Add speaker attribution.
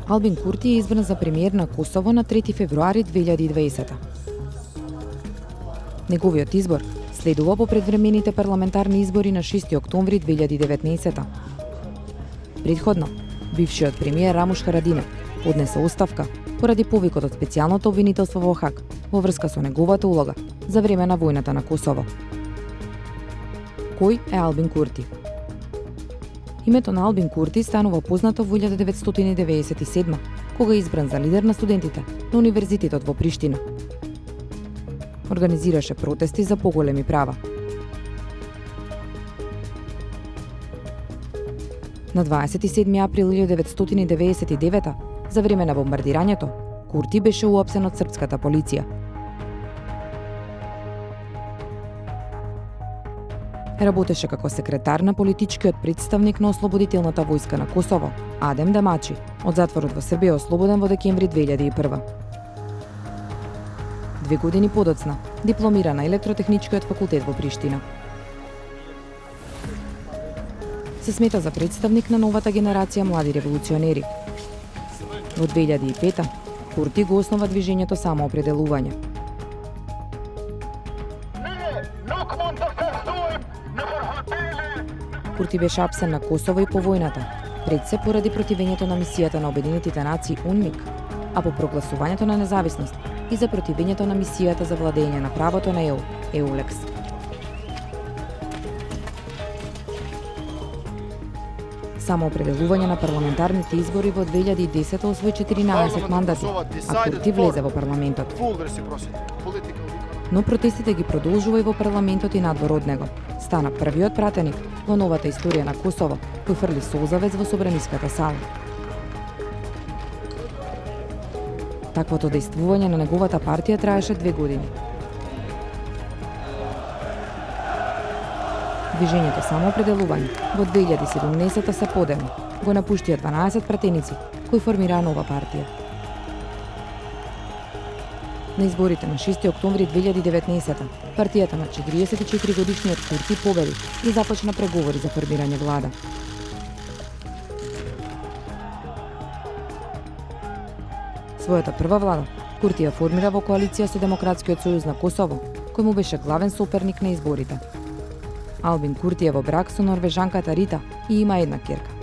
Speaker 1: Албин Курти е избран за премиер на Косово на 3 февруари 2020. Неговиот избор следува по предвремените парламентарни избори на 6 октомври 2019. Предходно, бившиот премиер Рамуш Харадинов поднесе оставка поради повикот од специјалното обвинителство во Хаг во врска со неговата улога за време на војната на Косово. Кој е Албин Курти? Името на Албин Курти станува познато во 1997, кога е избран за лидер на студентите на Универзитетот во Приштина. Организираше протести за поголеми права. На 27 април 1999, за време на бомбардирањето, Курти беше уапсен од српската полиција. Работеше како секретар на политичкиот представник на Ослободителната војска на Косово, Адем Дамачи, од затворот во Србија ослободен во декември 2001. 2 години подоцна дипломира на Електротехничкиот факултет во Приштина. Се смета за представник на новата генерација млади револуционери. Во 2005 Курти го основа движењето Самоопределување. Курти беше апсен на Косово и по војната, пред се поради противењето на мисијата на Обединетите нации УНМИК, а по прогласувањето на независност и за противењето на мисијата за владење на правото на ЕУ, ЕУЛЕКС. Самоопределување на парламентарните избори во 2010 освои 14 мандати, а Курти влезе во парламентот. Но протестите ги продолжува и во парламентот и надвор од него. Стана првиот пратеник во новата историја на Косово, кој фрли солзавец во собраниската сала. Таквото дејствување на неговата партија траеше 2 години. Движењето Самоопределување во 2017 се подели, го напуштија 12 пратеници кои формираа нова партија. На изборите на 6 октомври 2019 партијата на 44 годишниот Курти победи и започна преговори за формирање влада. Својата прва влада Курти ја формира во коалиција со Демократскиот сојуз на Косово, кој му беше главен соперник на изборите. Албин Курти е во брак со норвежанката Рита и има една ќерка.